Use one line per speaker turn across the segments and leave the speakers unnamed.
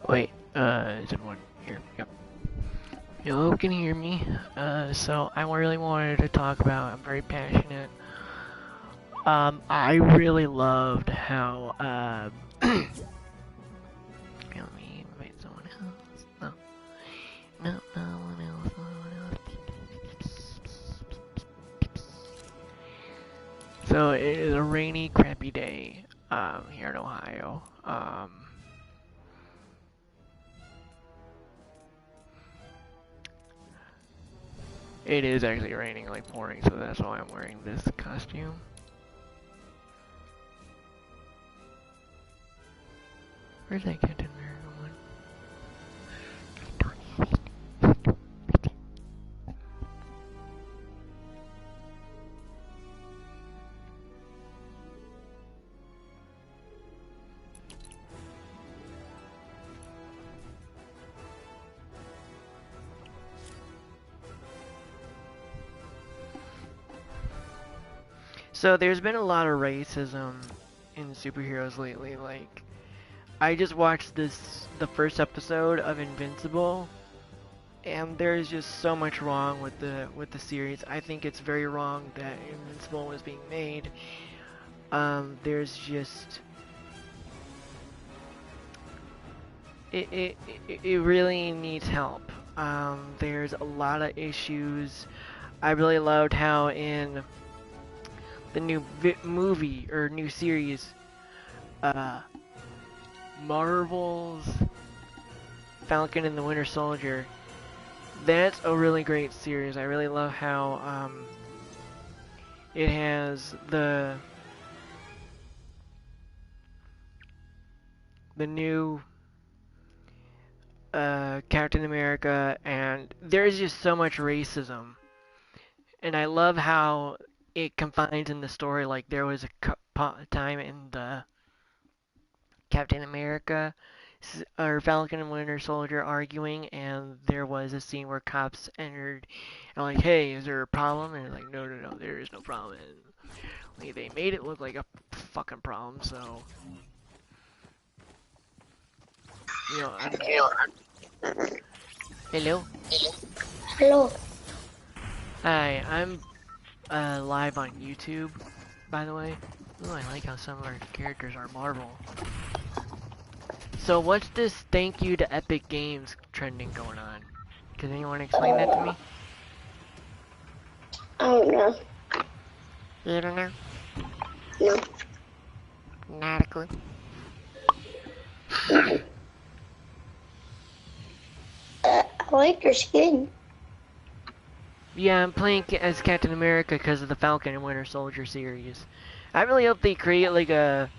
Wait, is it one here? Yep. Hello, can you hear me? So I really wanted to talk about, I'm very passionate. I really loved how, let me invite someone else. No, no one else, no one else. So it is a rainy, crappy day, here in Ohio. It is actually raining, like pouring, so that's why I'm wearing this costume. Where's that Captain America one? So there's been a lot of racism in superheroes lately. Like, I just watched the first episode of Invincible, and there's just so much wrong with the series. I think it's very wrong that Invincible was being made. There's just it really needs help. There's a lot of issues. I really loved how in the new movie or new series, Marvel's Falcon and the Winter Soldier. That's a really great series. I really love how it has the new Captain America, and there's just so much racism. And I love how it confines in the story. Like there was a time in the Captain America or Falcon and Winter Soldier arguing, and there was a scene where cops entered and like, hey, is there a problem? And like, no, no, no, there is no problem. And like, they made it look like a fucking problem. So you know, hello.
Hello.
Hi, I'm live on YouTube, by the way. Ooh, I like how some of our characters are Marvel. So what's this thank you to Epic Games trending going on? Can anyone explain that to me?
I don't know.
You don't know?
No.
Not a clue.
I like your skin.
Yeah, I'm playing as Captain America because of the Falcon and Winter Soldier series. I really hope they create like a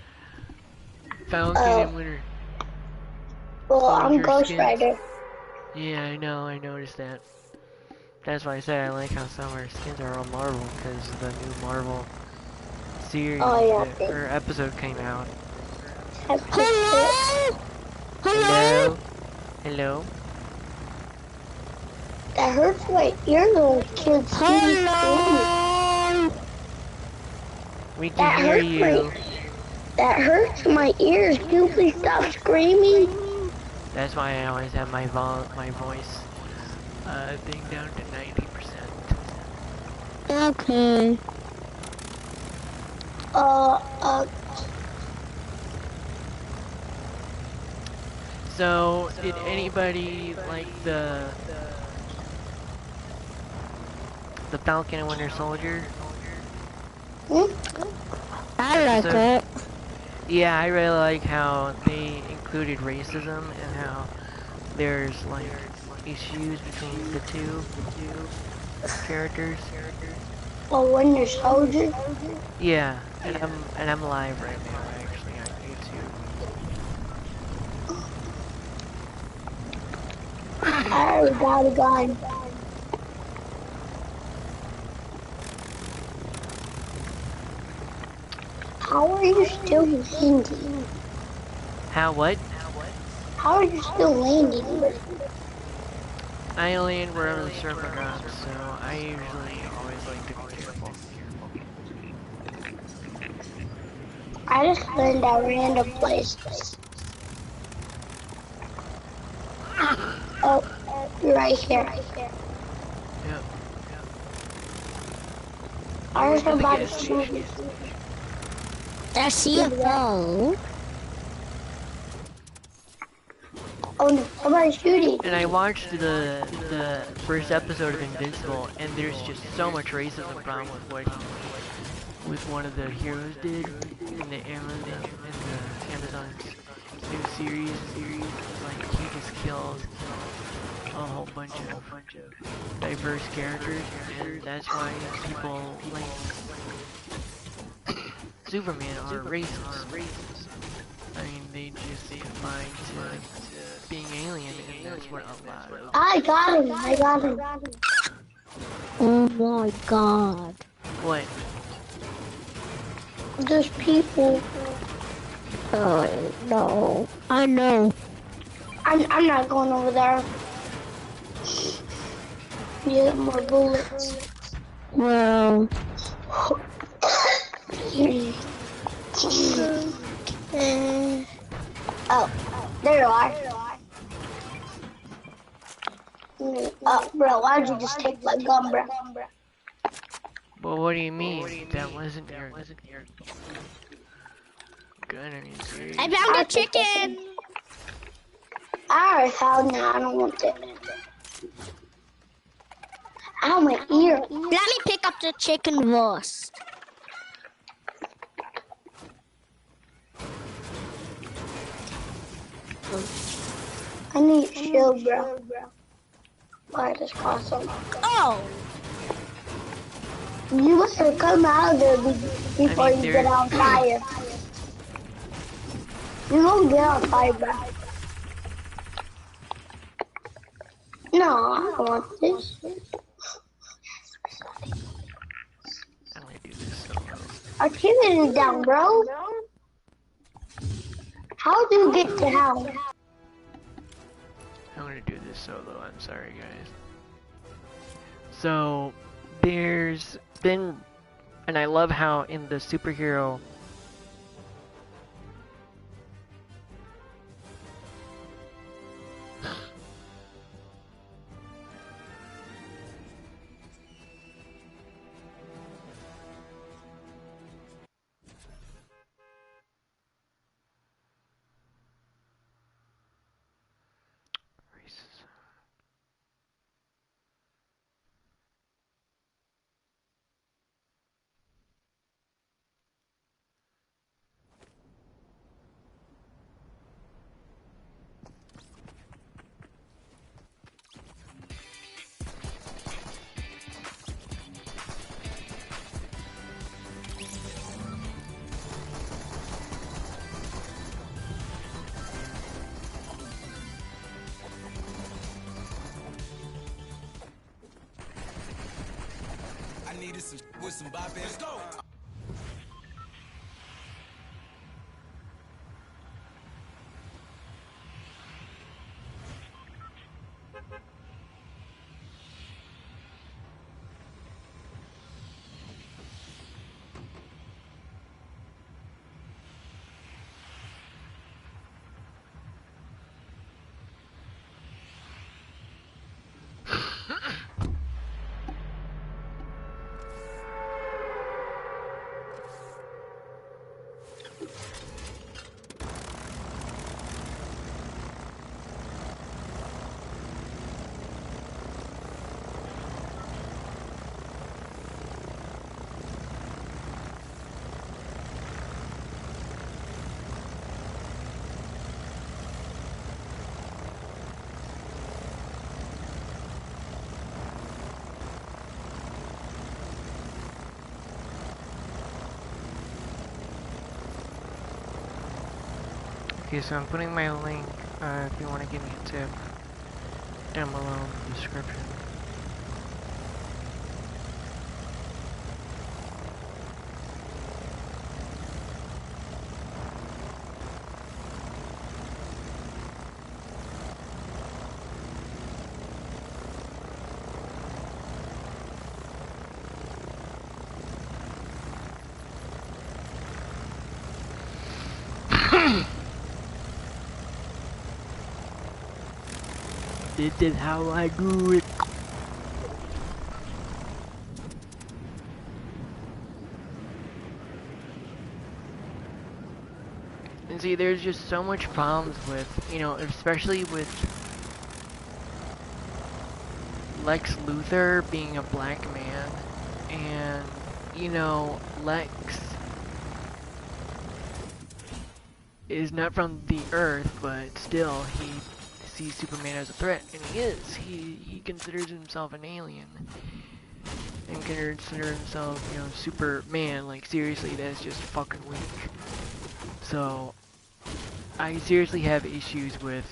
Falcon and Winter
Well,
Soldier
I'm Ghost
skins.
Rider.
Yeah, I know, I noticed that. That's why I said I like how some of our skins are all Marvel, because the new Marvel series or episode came out.
Hello?
Hello? Hello?
That hurts my earlobe, kids. Hello?
We can hear you.
That hurts my ears. Can you please stop screaming?
That's why I always have my voice thing down to 90%.
Okay.
So, did anybody like the Falcon and Winter Soldier?
I like it.
Yeah, I really like how they included racism and how there's like issues between the two characters.
Oh, Winter Soldier?
Yeah, and I'm live right now actually on YouTube.
I already got a gun. How are you still landing?
How what?
How are you still landing?
I land wherever the server drops, so I usually always like to be careful.
I just land at random places. right here.
Yep.
I
Where's
heard
the
somebody
gas
shooting.
station?
I see a phone.
Oh no, somebody's shooting.
And I watched the first episode of Invincible, and there's just so much racism problem with what with one of the heroes did in the Amazon's new series. Like he just killed a whole bunch of diverse characters, and that's why people like Superman are racist. I mean, they just confine to being alien, and that's what a lot of
I got him. I got him.
Oh my god.
what
There's people.
Oh no. I know.
I'm not going over there. Get more bullets.
Well.
Oh, there you are. Bro, why'd you just take my gun, bro?
Well, what do you mean? That wasn't your gun, are you serious?
I found a chicken.
I already found it. I don't want it. Ow, my ear.
Let me pick up the chicken first.
I need shield, bro. Why this cost so much?
Oh.
You better come out of there before you get on fire. You won't get on fire, bro. No, I don't want this.
I'm gonna do this solo.
Our chicken is down, bro. How do you get to hell?
I'm gonna do this solo. I'm sorry, guys. So there's been, and I love how in the superhero racism.
I needed some with some bop in. Let's go.
Okay, so I'm putting my link if you want to give me a tip down below in the description. This is how I do it. And see, there's just so much problems with, especially with Lex Luthor being a black man, and, Lex is not from the Earth, but still, he sees Superman as a threat, and he is. He considers himself an alien, and considers himself, Superman. Like, seriously, that's just fucking weak. So, I seriously have issues with,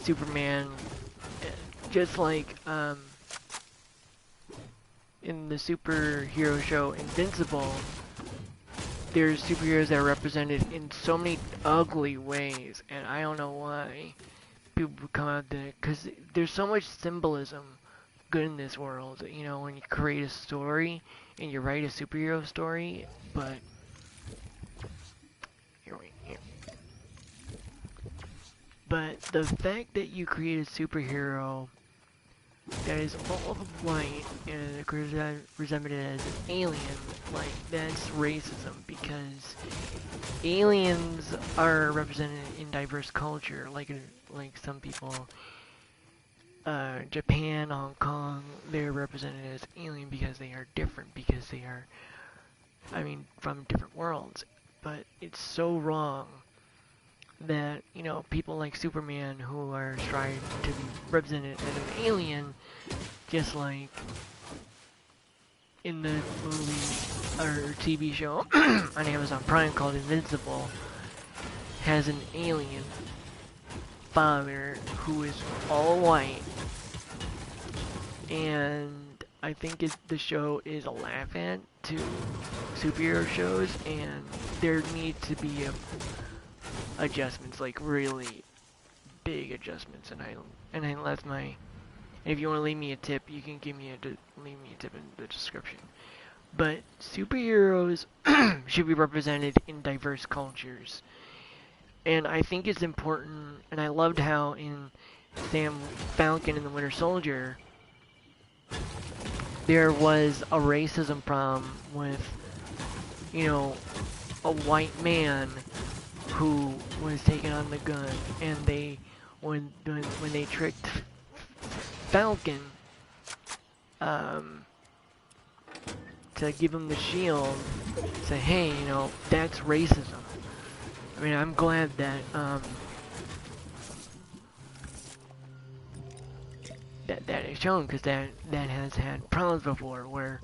Superman, just like, in the superhero show Invincible, there's superheroes that are represented in so many ugly ways, and I don't know why people come out there, because there's so much symbolism good in this world, when you create a story and you write a superhero story, but here. But the fact that you create a superhero that is all white and presented as an alien, like, that's racism, because aliens are represented in diverse culture, like some people, Japan, Hong Kong, they're represented as alien because they are different, because they are, from different worlds. But it's so wrong that, people like Superman who are striving to be represented as an alien, just like in the movie or TV show on Amazon Prime called Invincible, has an alien father who is all white, and I think the show is a laugh at to superhero shows, and there needs to be adjustments, like really big adjustments, and I left my. If you want to leave me a tip, you can leave me a tip in the description. But superheroes should be represented in diverse cultures, and I think it's important. And I loved how in Sam Falcon and the Winter Soldier there was a racism problem with, a white man who was taking on the gun, and when they tricked Falcon, um, to give him the shield, say, hey, that's racism. I'm glad that that is shown, because that has had problems before, where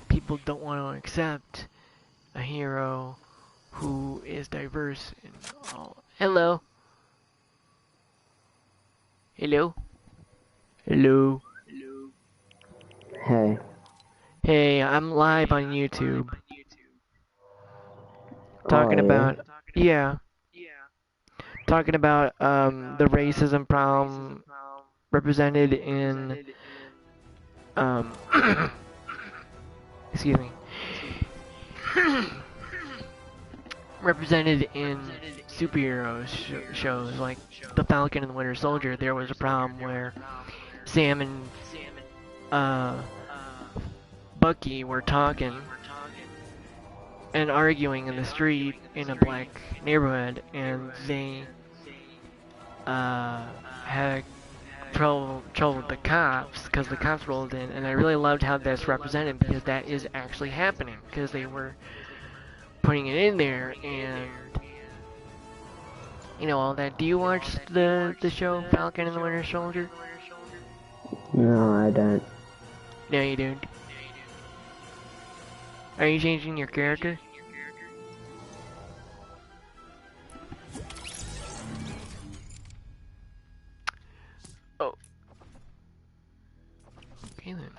people don't want to accept a hero who is diverse in all. Hello. Hello. Hello.
Hey.
Hey, I'm live on YouTube
Oh,
talking
yeah?
about, yeah, talking about the racism problem represented in um excuse me, represented in shows like the Falcon and the Winter Soldier. There was a problem where Sam and uh Bucky were talking and arguing in the street in a black neighborhood, and they had trouble with the cops, because the cops rolled in, and I really loved how that's represented, because that is actually happening, because they were putting it in there, and all that. Do you watch the show Falcon and the Winter Soldier?
No, I don't.
No, you don't. Are you changing your character? Oh, okay then.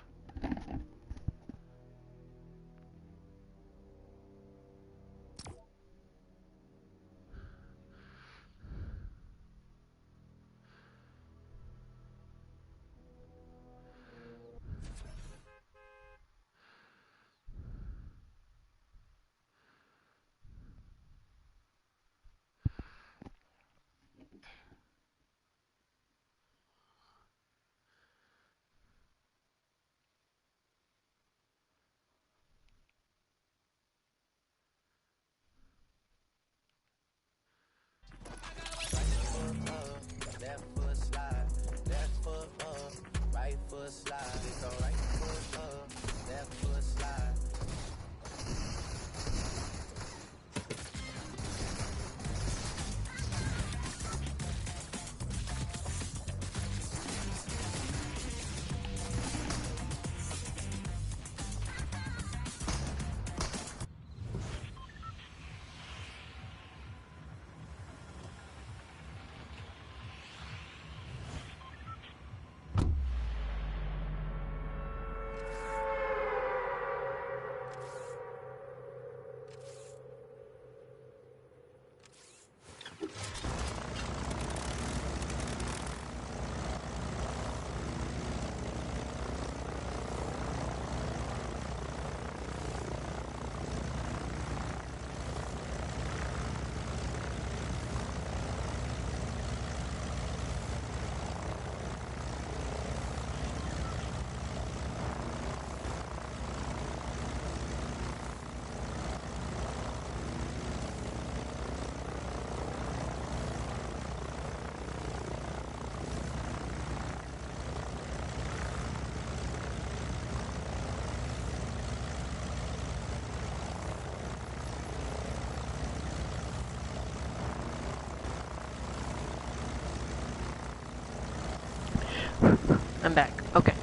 I'm back. Okay.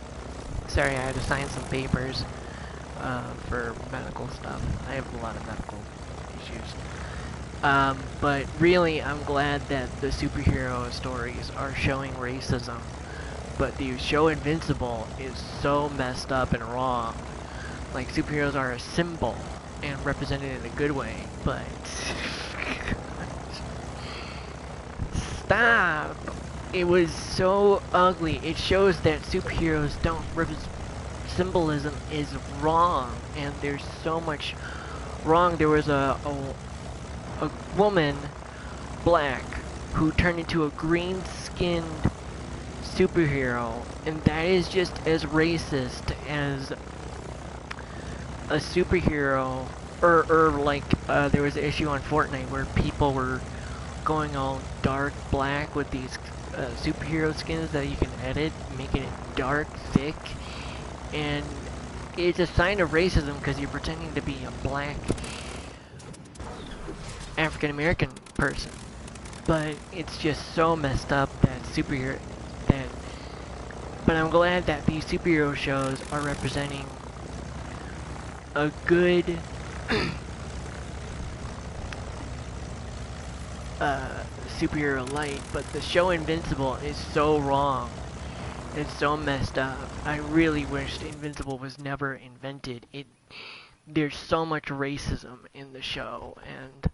Sorry, I had to sign some papers for medical stuff. I have a lot of medical issues. But really, I'm glad that the superhero stories are showing racism. But the show Invincible is so messed up and wrong. Like, superheroes are a symbol and represented in a good way, but... Stop! It was so ugly. It shows that superheroes don't symbolism is wrong, and there's so much wrong. There was a woman, black, who turned into a green-skinned superhero, and that is just as racist as a superhero, or like, there was an issue on Fortnite where people were going all dark black with these superhero skins that you can edit, making it dark, thick, and it's a sign of racism because you're pretending to be a black African American person. But it's just so messed up that but I'm glad that these superhero shows are representing a good superhero light, but the show Invincible is so wrong. It's so messed up. I really wished Invincible was never invented. There's so much racism in the show, and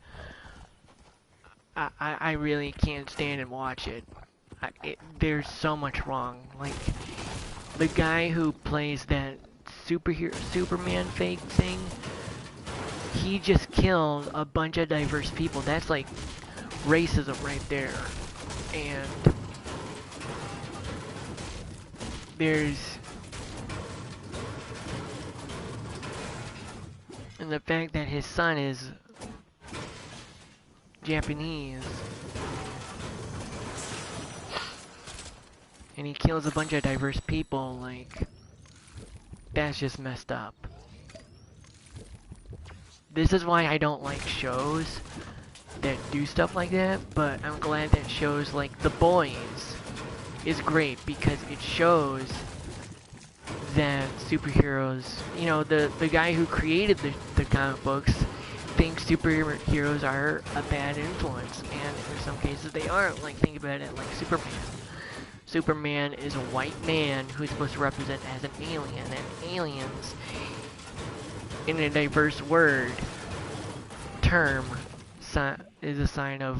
I really can't stand and watch it. There's so much wrong. Like, the guy who plays that Superman fake thing, he just killed a bunch of diverse people. That's like racism right there. And and the fact that his son is Japanese, and he kills a bunch of diverse people, like, that's just messed up. This is why I don't like shows that do stuff like that, but I'm glad that shows like The Boys is great because it shows that superheroes, you know, the guy who created the comic books thinks superheroes are a bad influence, and in some cases they are. Like, think about it like Superman. Superman is a white man who's supposed to represent as an alien, and aliens, in a diverse word, term, is a sign of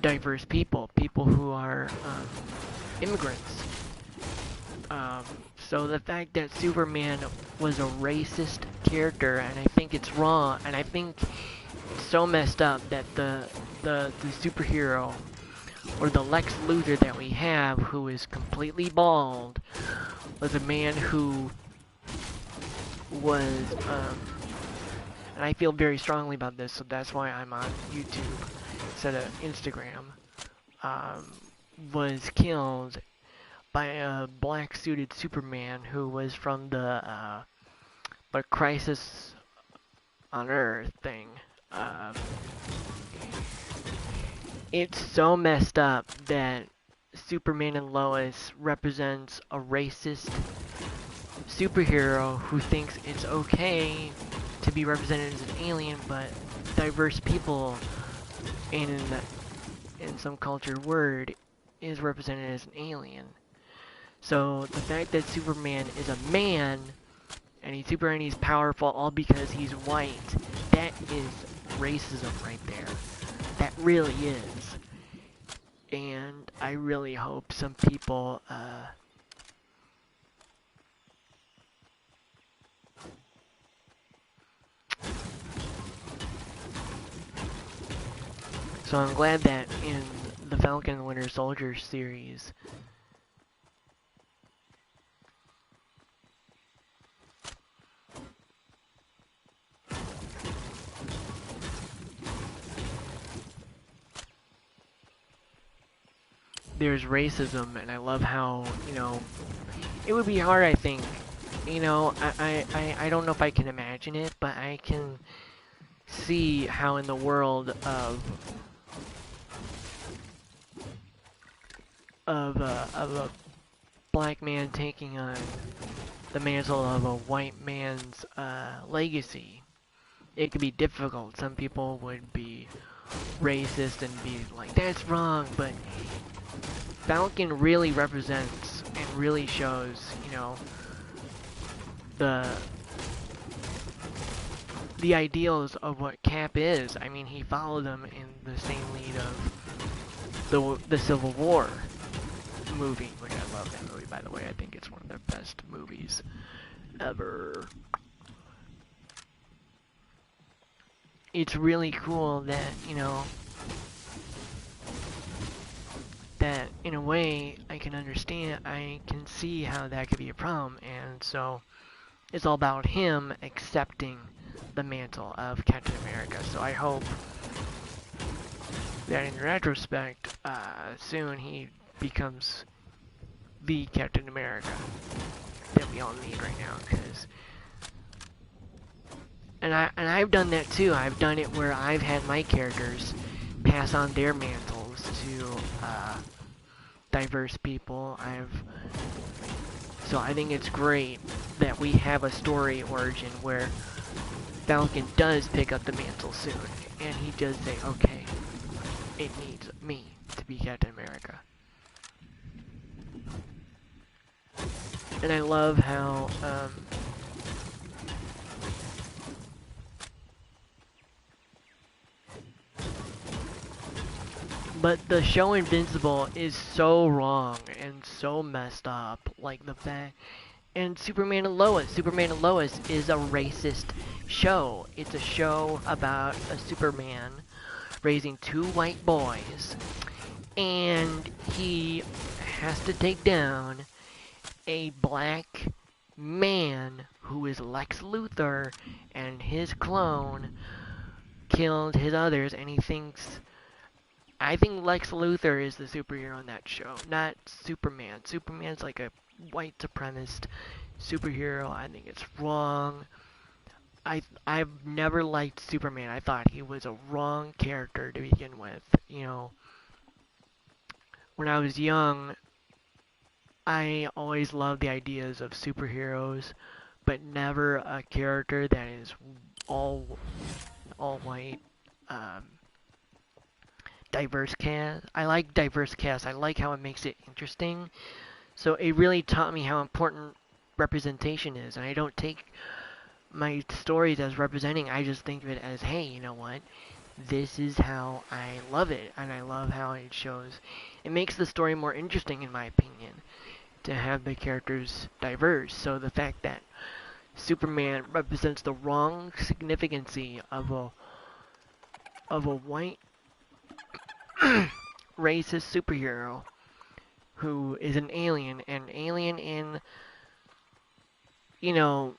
diverse people who are immigrants. So the fact that Superman was a racist character, and I think it's wrong, and I think it's so messed up that the superhero, or the Lex Luthor that we have, who is completely bald, was a man who was, and I feel very strongly about this, so that's why I'm on YouTube instead of Instagram, was killed by a black-suited Superman who was from the Crisis on Earth thing. It's so messed up that Superman and Lois represents a racist superhero who thinks it's okay to be represented as an alien, but diverse people in some culture word is represented as an alien. So the fact that Superman is a man and he's powerful all because he's white, that is racism right there. That really is. And I really hope some people so I'm glad that in the Falcon and Winter Soldier series, there's racism, and I love how, you know, it would be hard, I think, you know, I don't know if I can imagine it, but I can see how in the world of of a black man taking on the mantle of a white man's legacy. It could be difficult. Some people would be racist and be like, that's wrong, but Falcon really represents and really shows, you know, the the ideals of what Cap is. I mean, he followed them in the same lead of the Civil War movie, which I love that movie, by the way. I think it's one of the best movies ever. It's really cool that, you know, that in a way I can understand, I can see how that could be a problem, and so it's all about him accepting the mantle of Captain America. So I hope that in retrospect, soon he becomes the Captain America that we all need right now. Because, and I've done that too. I've done it where I've had my characters pass on their mantles to diverse people. So I think it's great that we have a story origin where Falcon does pick up the mantle soon, and he does say, okay, it needs me to be Captain America. And I love how, but the show Invincible is so wrong and so messed up, like the fact, and Superman and Lois is a racist show. It's a show about a Superman raising two white boys, and he has to take down a black man who is Lex Luthor, and his clone killed his others, and he thinks, I think Lex Luthor is the superhero on that show, not Superman. Superman's like a white supremacist superhero. I think it's wrong. I've never liked Superman. I thought he was a wrong character to begin with. You know, when I was young, I always loved the ideas of superheroes, but never a character that is all white. Diverse cast. I like diverse cast. I like how it makes it interesting. So it really taught me how important representation is, and I don't take my stories as representing. I just think of it as, hey, you know what? This is how I love it, and I love how it shows. It makes the story more interesting, in my opinion, to have the characters diverse. So the fact that Superman represents the wrong significancy of a white racist superhero who is an alien, and alien in, you know,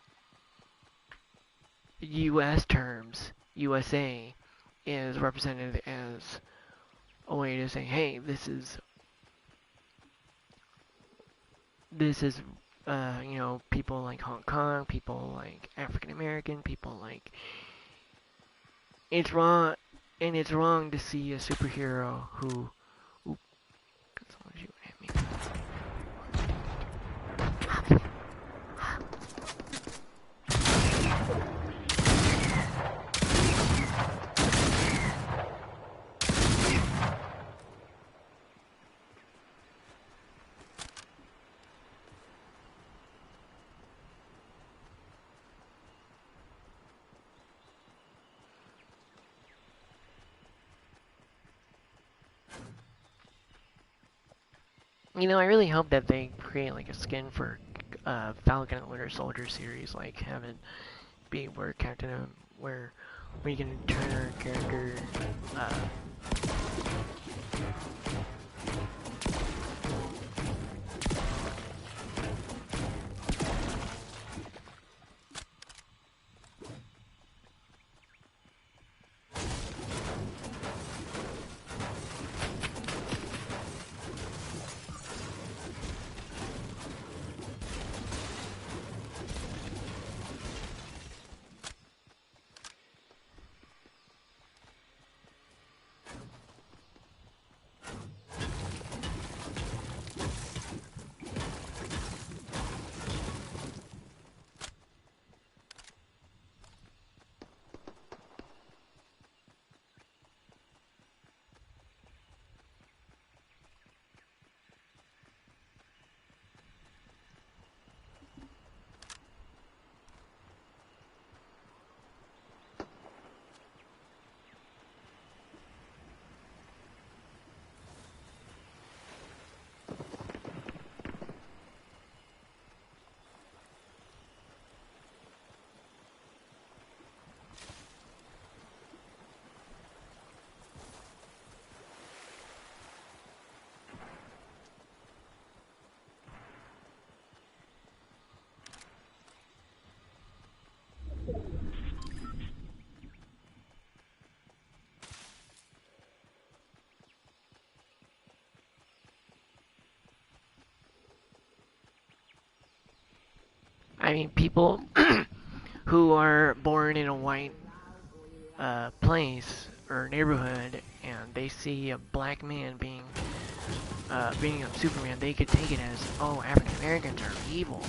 US terms, USA, is represented as a way to say, hey, this is you know, people like Hong Kong, people like African American, people like, it's wrong, and it's wrong to see a superhero who, oop, someone shooting at me. You know, I really hope that they create like a skin for Falcon and Winter Soldier series, like have it be where where you can turn her character uh, I mean, people who are born in a white place or neighborhood and they see a black man being a Superman, they could take it as, oh, African Americans are evil,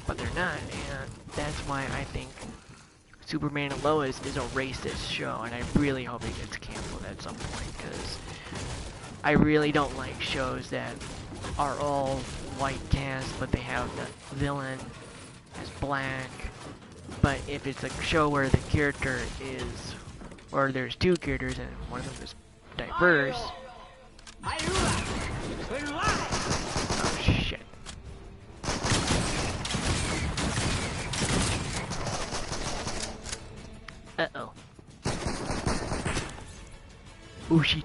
but they're not, and that's why I think Superman and Lois is a racist show, and I really hope it gets canceled at some point, because I really don't like shows that are all white cast, but they have the villain as black. But if it's a show where the character is, or there's two characters and one of them is diverse. Oh shit. Uh-oh. Oh shit.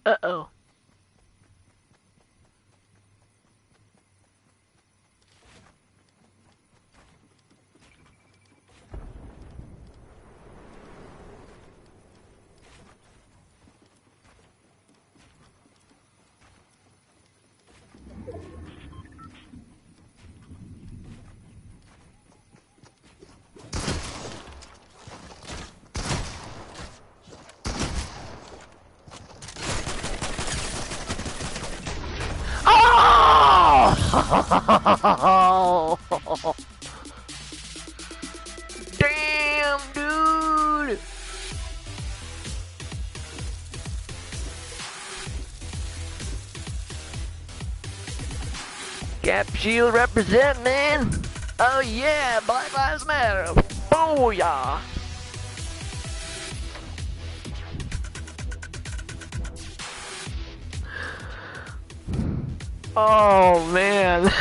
Uh-oh. Oh! Damn, dude! Cap Shield represent, man! Oh yeah, Black Lives Matter! Booyah! Oh man!